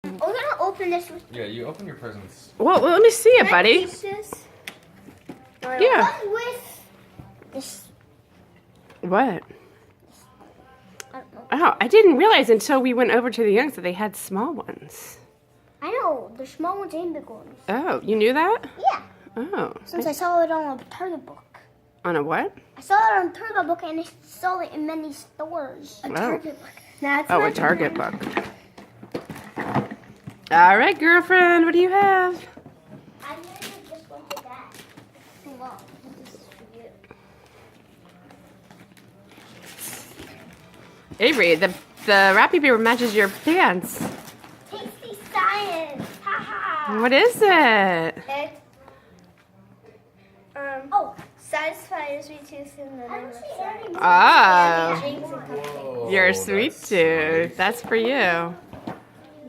We're gonna open this with Yeah, you open your presents. Well, let me see it, buddy. pieces. Yeah. One with this. What? I don't know. Oh, I didn't realize until we went over to the Youngs that they had small ones. I know the small ones and big ones. Oh, you knew that? Yeah, Oh. since I saw it on a Target book. On a what? I saw it on a Target book and I saw it in many stores. A Target book. That's Oh, a Target book. All right, girlfriend, what do you have? I usually just went to that. Well, this is for you. Avery, the wrapping paper matches your pants. Tasty science. Haha. What is it? It, satisfies sweet tooth in the Oh, Drinks and cupcakes. Whoa, your that's sweet tooth. That's for you.